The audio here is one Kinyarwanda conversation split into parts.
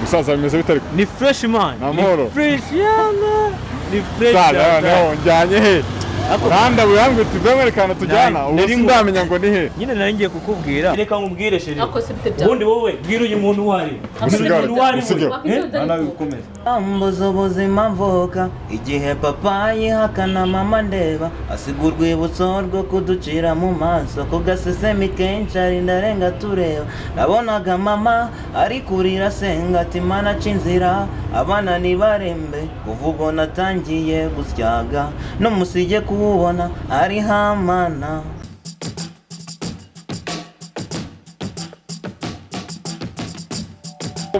musaza bimeze bitari ni fresh man namoro fresh yana ni fresh sala no njanye he randa buyangwe tuvemwerekana tujyana ubu sindamenya ngo ni he nyine nari ngiye kukubwira reka nkubwire sheri ubundi wowe bwira uyu muntu wari ana bikomeza ambozo ubuzima mvuka igihe papa yihakana mama ndeba asiga urwibutso rwo kuducira mu maso ku gasesemi kenshi ari ndarenga tureba nabonaga mama ari kurira senga ati mana aca inzira abana nibarembe kuva ubwo natangiye gusyaga n'umusige kuwubona ari hamana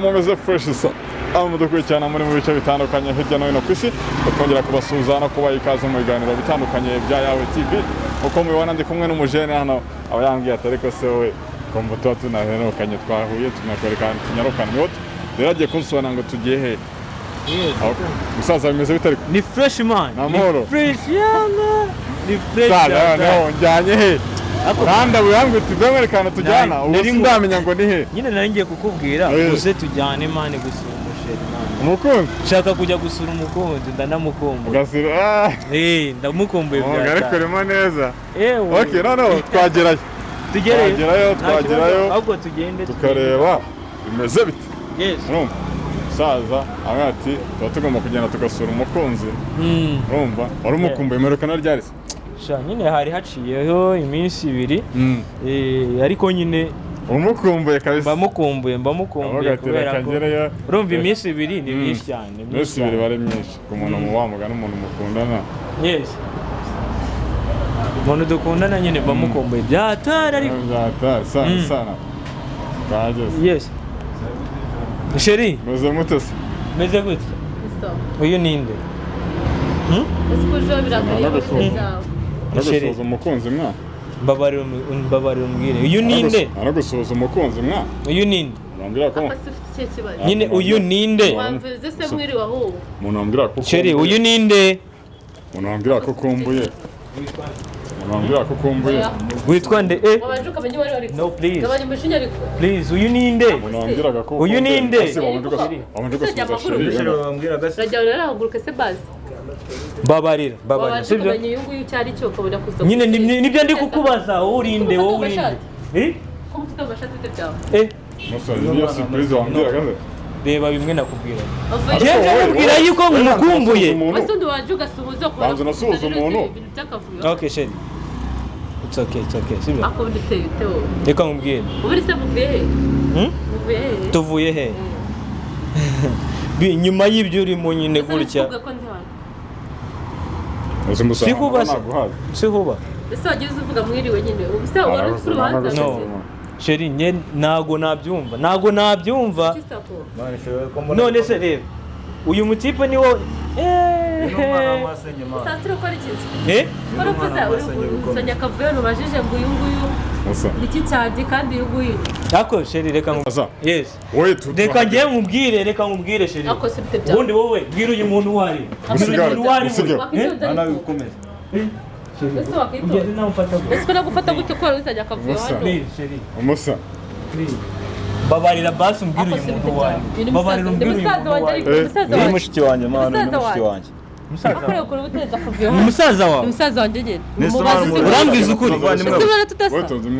mumeze fresh sa mudukurikirana muri mu bice bitandukanye hirya no hino ku isi tukongera kubasuhuza no kubaha ikaze mu biganiro bitandukanye bya Yawe TV uko mubibona ndi kumwe n'umujene hano aba yambwiye ati ariko se wowe kombo tuba tunaherukanye twahuye tunakwerekana tunyarukana imyoto rero agiye kunsobanura ngo tugiye he musaza bimeze bitari ni fresh man namoro fresh yana ni fresh sala no njanye he randa buyangwe tuvemwerekana tujyana ubu sindamenya ngo ni he nyine nari ngiye kukubwira uze tujyane mane gusura umusheri man umukunzi nshaka kujya gusura umukunzi ndanamukumbuye ugasura ndamukumbuye bya ariko rimo neza ewe okay no twagerayo twagerayo ahubwo tugende tukareba bimeze bite yes saza amwe ati tuba tugomba kugenda tugasura umukunzi urumva wari umukumbuye mperukana ryari se sha nyine hari haciyeho iminsi 2 ariko nyine umukumbuye kabisa mbamukumbuye kubera ko urumva iminsi 2 ni myinshi cyane iminsi 2 bari myinshi ku muntu muwamuga n'umuntu mukundana yes umuntu dukundana nyine mbamukumbuye byatara ariko byatara sana bageze yes sheri meze mutese meze gute uyu ninde Esikujo birakariye aragusuhuza umukunzi mwa mbabarira umbwire uyu ninde aragusuhuza umukunzi mwa uyu ninde mwambira ko nyine uyu ninde wamvuze se mwiri waho umuntu ambira ko sheri uyu ninde umuntu ambira ko kumbuye witwa nde wabanje ukamenya wari wari no please gabanya umushinya ariko please uyu ninde uyu ninde rajya rarahaguruka se basi babarira sibyo wabanje uyu cyari cyo ukabona kuza nyine nibyo ndi kukubaza wowe urinde ko mufite amashati ute byawe musore niyo surprise wambwira gaze reba bimwe nakubwira jeje mubwira yuko mukumbuye basundi waje ugasuhuza ko banze nasuhuza umuntu okay sheri it's okay sibyo ako nditeye teo reka nkubwire uburi se muvuye he muvuye he tuvuye he nyuma y'ibyo urimo nyine gutya sihuba ese wagiye uvuga mwiriwe nyine ubuse wari ufite urubanza no sheri nye ntago nabyumva none se reba uyu mutipe ni wo usatira ko ari kizi baravuza usanya kavuyo nubajije ngo uyu nguyu iki cyadi kandi uyu nguyu ako sheri reka nkubaza yes reka nkubwire sheri ako se bite ubundi wowe bwira uyu muntu wari ana bikomeza ese wakito ese nagufata gute ko usanya kavuyo hano umusa babarira basi umbwira uyu muntu wari babarira umbwira uyu mushiki wanjye umusaza wawe umusaza wanjye nyine urambwiza ukuri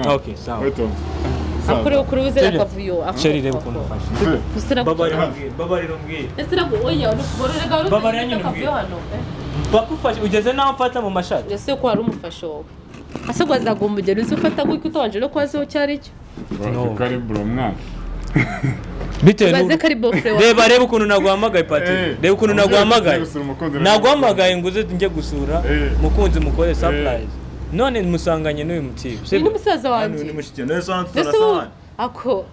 okay sawa akore kuri uze akavuyo sheri reba ukuntu ufashe babarira umbwira ese nako oya nukuborega babarira nyine umbwira bakufashe ugeze naho mfata mu mashati ese ko hari umufasho wowe ase gwazaga umugeni uzi ufata gutyo utabanje no kwazo cyari cyo kari bro mwana bitewe reba ukuntu naguhamagaye pati reba ukuntu naguhamagaye ngo uze njye gusura mukunzi mukore surprise none musanganye n'uyu mutipe ni umusaza wanjye ni mushiki neza sana ako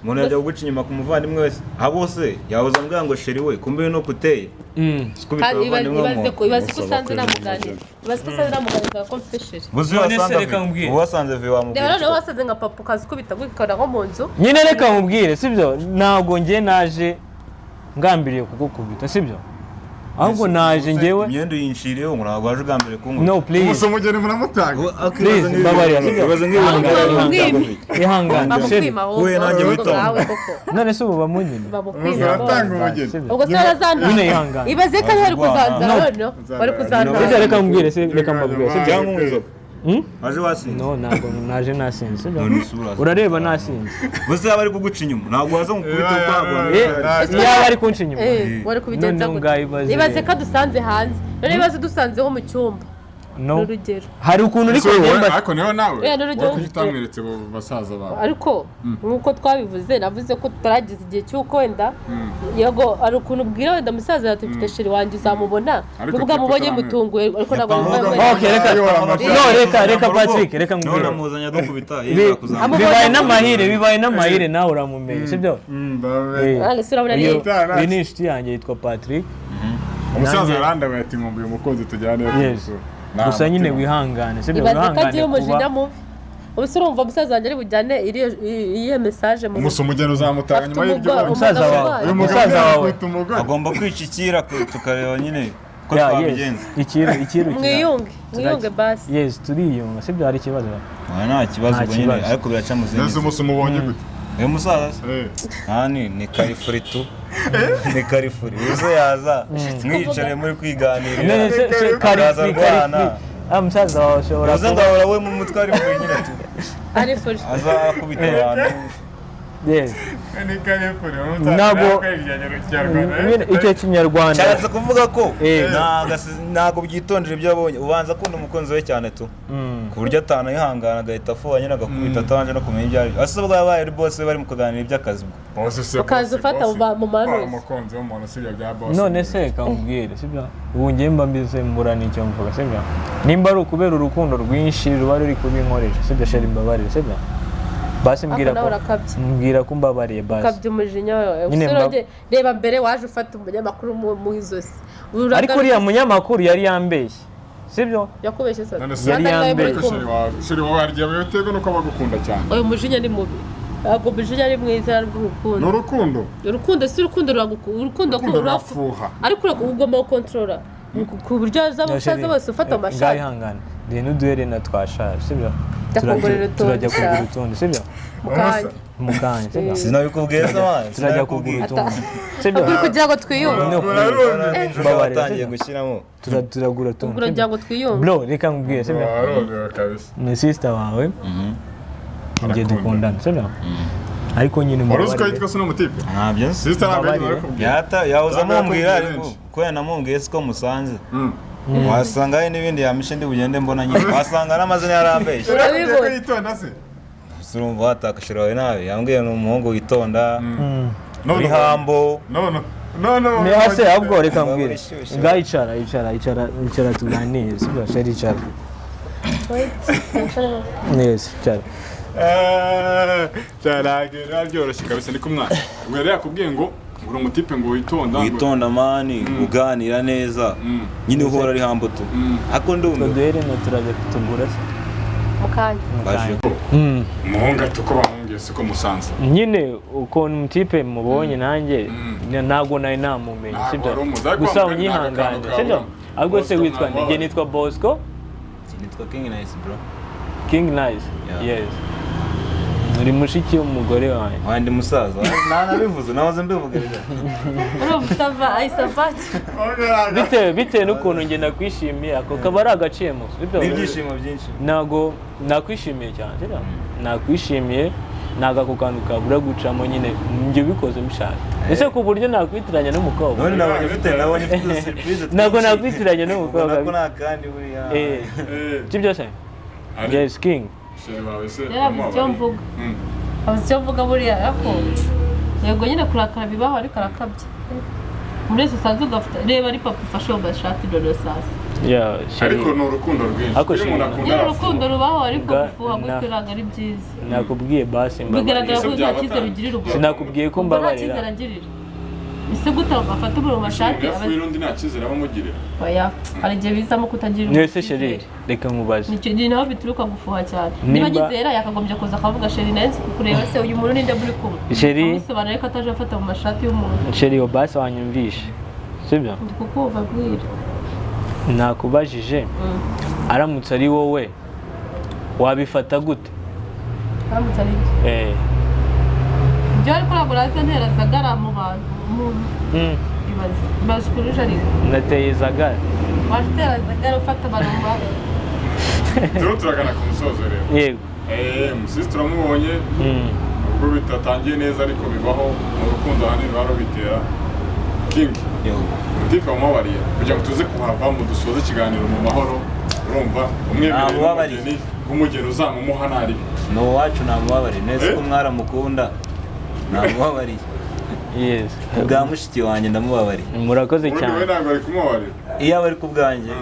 umuntu yajya guca inyuma ku muvandimwe wese abo se yahoza mbwa ngo sheri we kumbe no kuteye ibaze ko usanze namuganira ko mfite sheri wasanze vi wamubwira rero wasanze nka papa kazi kubita gukora nko mu nzu nyine reka nkubwire sibyo ntabwo ngiye naje ngambiriye kugukubita sibyo ahubwo naje njyewe imyenda yinshiriyeho ntabwo waje ugambire kunkunda no please umusomugeni muramutanga please mbabarira ibaze nk'ibintu ihangane sheri we nanjye witonda none se ubu bamunyine uratanga umugeni ubwo se barazana nyine ihangane ibaze ko ari kuzanza none bari kuzanza reka mbwire se reka mbabwire se cyangwa nk'inzoga aje wasinze no ntabwo naje nasinze urareba nasinze bose yaba ari kuguca inyuma ntabwo waza mukubita kwagwa yaba ari kunca inyuma wari kubigenza gute ibaze ko dusanze hanze none ibaze dusanzeho mu cyumba no urugero hari ukuntu uri kugenda ariko niho nawe n'urugero utamweretse basaza bawe ariko nkuko twabivuze navuze ko tutaragize igihe cy'uko wenda yego ari ukuntu ubwira wenda musaza yawe tufite sheri wanjye uzamubona nubwo amubonye mutunguye ariko ntabwo okay reka Patrick reka ngwire namuzanya dukubita bibaye n'amahire nawe uramumenye sibyo iyi ni inshuti yanjye yitwa Patrick umusaza yarandabaye ati nkumbuye umukozi tujyane gusura gusa nyine wihangane sibyo ibaze ko agiye umujinya mubi ubuse urumva umusaza wanjye ari bujyane iyo message mu umugeni uzamutanga nyuma y'ibyo umusaza wawe agomba kwicikira tukareba nyine ko twabigenza ikiru mwiyunge basi yes turiyunga sibyo hari ikibazo nta kibazo ubwo nyine ariko biraca mu zindi neza umunsi umubonye gute uyu musaza ni karifuri tu ni karifuri uzo yaza mwiyicare muri kwiganirira karifuri musaza wawe ushobora uza ngahora we mu mutwe ari muri nyine tu karifuri azakubita abantu ntabwo icyo kinyarwanda cyatse kuvuga ko ntabwo byitondera ibyo abonye ubanza akunda umukunzi we cyane tu ku buryo atanayihangana agahita afuha nyine agakubita atabanje no kumenya ibyo ari byo ase ubwo yabaye ari bose bari mu kuganira iby'akazi ukaza ufata mu manuzi umukunzi w'umuntu usibye bya boss none se kamubwire sibyo ubu ngiye mba mbize mburana icyo mvuga sibyo nimba ari ukubera urukundo rwinshi ruba ruri kubinkoresha sibyo sheri mbabarire sibyo basi mbwira ko mbabariye basi ukabya umujinya wawe reba mbere waje ufata umunyamakuru mu izosi ariko uriya munyamakuru yari yambeshye sibyo yakubeshye se yari yambeshye sheri wawe harya biterwa nuko abagukunda cyane uyu mujinya ni mubi ntabwo umujinya ari mwiza rw'urukundo ni urukundo si urukundo rurafuha ariko ugomba gukontorora ku buryo azamusaza bose ufata amashati ngayihangane rero uduherena twashaje sibyo turajya kugura utundi sibyo mukanya sibyo sinabikubwiye se wanjye turajya kugura utundi sibyo kugira ngo twiyunge batangiye gushyiramo turagura utundi kugira ngo twiyunge bro reka nkubwire sibyo ni sister wawe ngiye dukundana sibyo ariko nyine mu Rusko yitwa se no mutipe ntabyo sister ntabwo yahoza amubwira ariko ko yanamubwiye siko musanze wasanga hari n'ibindi yamishe ndi bugende mbona nyine wasanga n'amazina yarambeshye urabibona yitonda se surumva watakashira wawe nawe yambwiye ni umuhungu witonda uri hambo no ni hase ahubwo reka mbwire icara tuganire sibyo sheri icara neza icara cyaragira byoroshye kabisa ni kumwana ubwo yari yakubwiye ngo uri umutipe ngo witonda mani uganira neza nyine uhora ari hambo tu ako ndumva duhere no turajya kutugura se mukanya umuhungu ati uko bamubwiye siko musanze nyine uko umutipe mubonye nanjye ntabwo nari namumenye sibyo gusa unyihangane sibyo ahubwo se witwa njye nitwa Bosco nitwa King Nice bro King Nice yes uri mushiki w'umugore wanjye wandi musaza nanabivuze nahoze mbivugereza urumva ayisafati bitewe n'ukuntu njye nakwishimiye ako kaba ari agaciyemo ibyishimo byinshi ntabwo nakwishimiye cyane nakwishimiye ntabwo ako kantu kabura gucamo nyine njye ubikoze mushaka ese ku buryo nakwitiranya n'umukobwa nabonye surprise ntabwo nakwitiranya n'umukobwa nako nakandi buriya kibyo se yes King icyo mvuga buriya ariko yego nyine kurakara bibaho ariko arakabye muri wese usanzwe ugafata reba ari papa ufashe mu mashati dodo sasa ariko ni urukundo rwinshi urukundo rubaho ariko gufuha gutyo ntabwo ari byiza nakubwiye basi bigaragara ko nta cyizere ugirira ubwo sinakubwiye ko mbabarira nta cyizere agirira ese gute bafata mu mashati undi nta cyizere abamugirira oya hari igihe bizamo kutagira mwese sheri reka nkubaze ni naho bituruka gufuha cyane niba nyizera yakagombye kuza akavuga sheri nansi kureba se uyu muntu ninde muri kumwe sheri amusobanurira ko ataje afata mu mashati y'umuntu sheri yo basi wanyumvishe sibyo kukumva bwira nakubajije aramutse ari wowe wabifata gute aramutse ari ibyo ariko naburaza ntera zagara mu bantu umuntu ibaze kuri jaride nateye zagara watera zagara ufata abantu turiho turagana ku musozo rero yego umusisi turamubonye ubwo bitatangiye neza ariko bibaho mu rukundo ahanini baba bitera kingi umutika wamubabariye kugira ngo tuze kuhava mu dusoze ikiganiro mu mahoro urumva umwemerere nk'umugeni uzamumuha ntari ni uwacu namubabariye neza ko mwaramukunda namubabariye yes bwa mushiki wanjye ndamubabariye murakoze cyane ubundi we ntabwo ari kumubabarira iyo aba ari ku bwanjye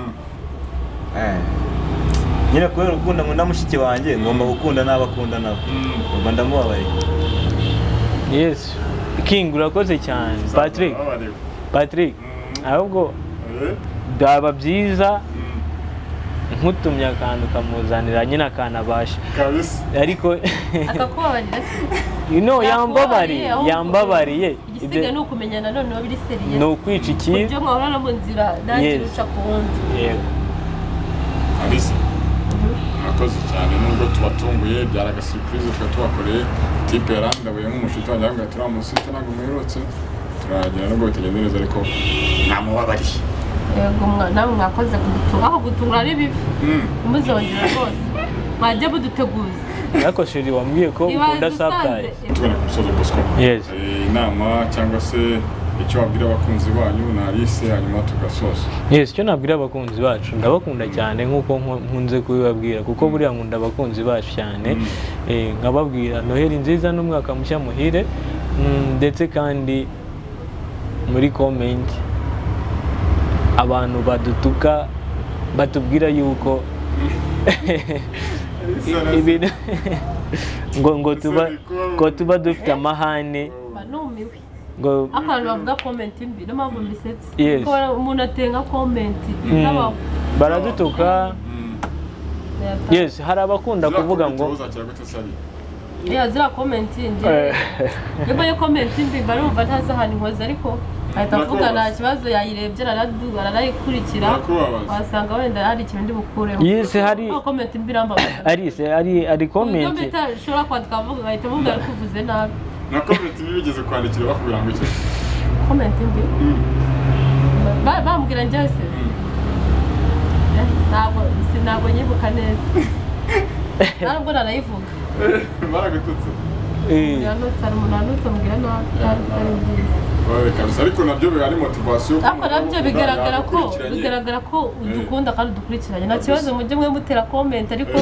nyine kubera urukundo nkunda mushiki wanjye ngomba gukunda n'abakunda nabo ubwo ndamubabariye yes King urakoze cyane Patrick ahubwo byaba byiza nkutumye akantu kamuzanira nyine akanabasha kabisa ariko akakubabarira yambabariye igisiga ni ukumenyana noneho biri seriye ni ukwica ikintu ibyo mwahora no mu nzira nanjye ruca ku wundi yego kabisa murakoze cyane nubwo tubatunguye byari agasiripurize twa tubakoreye tipe yarandabuye nk'umushuti wanjye avuga turiya musite ntabwo muherutse turagira nubwo bitagenze neza ariko namubabariye yego namwe mwakoze kudutunga aho gutungura ari bibi muzongera rwose mwajya muduteguza ariko sheri wambwiye ko ukunda surprise tugana ku musozo Bosco inama cyangwa se icyo wabwira abakunzi banyu na Alice hanyuma tugasoza yes icyo nabwira abakunzi bacu ndabakunda cyane nk'uko nkunze kubibabwira kuko buriya nkunda abakunzi bacu cyane nkababwira noheli nziza n'umwaka mushya muhire ndetse kandi muri comment abantu badutuka batubwira yuko ibintu ngo tuba dufite amahane banumiwe ngo akantu bavuga comment mbi no mpamvu mbisetse Yes. ko umuntu atenga comment baradutuka yes hari abakunda kuvuga ngo zira comment nje niba yo comment mbi barumva ntaza ahantu nkoze ariko ahita avuga nta kibazo yayirebye aranayikurikira wasanga wenda hari ikintu ndi bukureho yes hari comment mbi rambabaza ari comment ushobora kwandika avuga ahita avuga ari kuvuze nabi na comment bigeze kwandikira bakubwira ngo icyo comment mbi bambwira njye se ntabwo nyibuka neza ntabwo narayivuga baragututse hari umuntu wanutse ambwira nabi ari byiza kabisa ariko nabyo ari motivation ariko nabyo bigaragara ko udukunda kandi udukurikiranye nta kibazo mujye mwe mutera comment ariko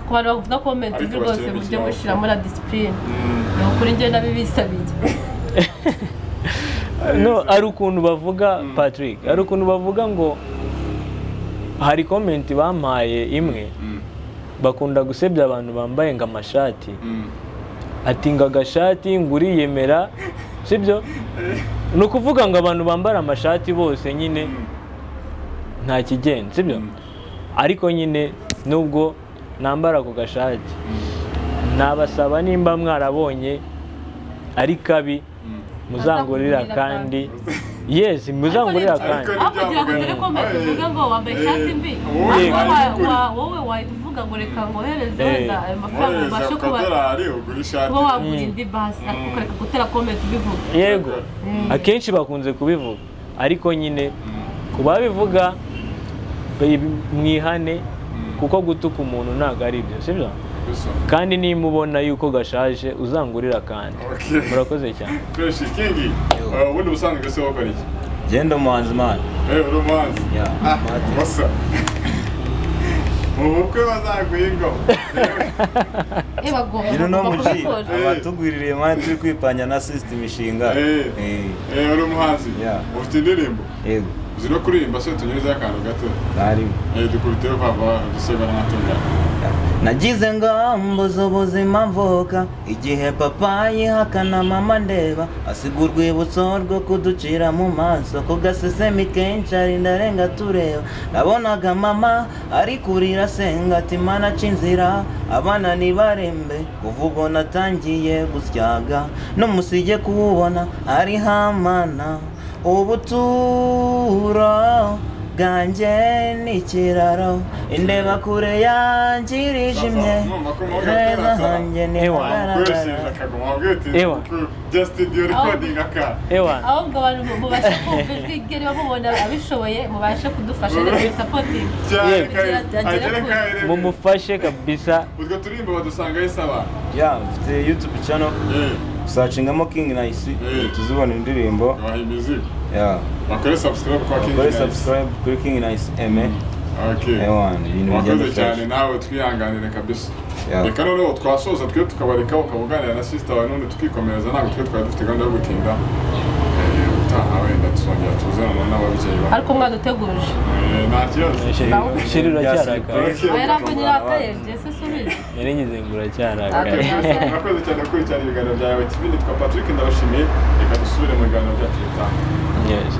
ku bantu bavuga comment mbi rwose mujye mushyiramo na discipline ni ukuri njye nabibisabiye no ari ukuntu bavuga Patrick ari ukuntu bavuga ngo hari comment bampaye imwe bakunda gusebya abantu bambaye ngo amashati ati ngo agashati ngo uriyemera sibyo ni ukuvuga ngo abantu bambara amashati bose nyine nta kigenda sibyo ariko nyine nubwo nambara ako gashati nabasaba nimba mwarabonye ari kabi muzangurira kandi yes muzangurira kandi kugira ngo dore comment uvuga ngo wambaye ishati mbi wowe wahita uvuga ngo reka ngohereze wenda ayo mafaranga ubashe kuba wagura indi basi ukareka gutera comment ubivuga yego akenshi bakunze kubivuga ariko nyine ku babivuga mwihane kuko gutuka umuntu ntabwo ari ibyo sibyo kandi niba ubona yuko gashaje uzangurira kandi murakoze cyane fresh kingi ubundi busanzwe se wakora iki genda umuhanzi man uri umuhanzi basa ubukwe bazaguhinga ino no muji abatugwiririye mwana turi kwipanya na system ishinga uri umuhanzi ufite indirimbo yego zino kuririmba se tunyuze akantu gato ari dukuriteho vava duseba n'amatunda nagize ngambo z'ubuzima mvuka igihe papa yihakana mama ndeba asiga urwibutso rwo kuducira mu maso ko gasesemi kenshi ari ndarenga tureba nabonaga mama ari kurira senga ati mana aca inzira abana nibarembe kuva ubwo natangiye gusyaga n'umusige kuwubona ari hamana ubuturo bwanjye ni ikiraro indeba kure yanjye irijimye neza hanjye ni hagaragara ahubwo abantu mubashe kumva ijwi rye niba mubona abishoboye mubashe kudufasha ndetse sapotingi mumufashe kabisa. Utwo turimbo badusangayo saba ya mfite YouTube channel usacingamo King Nice tuzibona indirimbo ya bakore subscribe kuri King Nice eme. Okay. Wakoze cyane nawe twihanganire kabisa. Reka noneho twasoza twe tukabareka ukabuganira na sister wawe none tukikomereza ntabwo twe twari dufite gahunda yo gutinda. Utaha wenda tuzongera tuzana n'ababyeyi bawe. Ariko mwaduteguje. Nta kibazo. Shirira cyarakaye. Yarambonye Jesse subize. Yarengize ngura cyarakaye. Wakoze cyane kuri cyane ibiganiro byawe TV nitwa Patrick ndabashimiye. Reka dusubire mu biganiro byacu bitanga. Yes.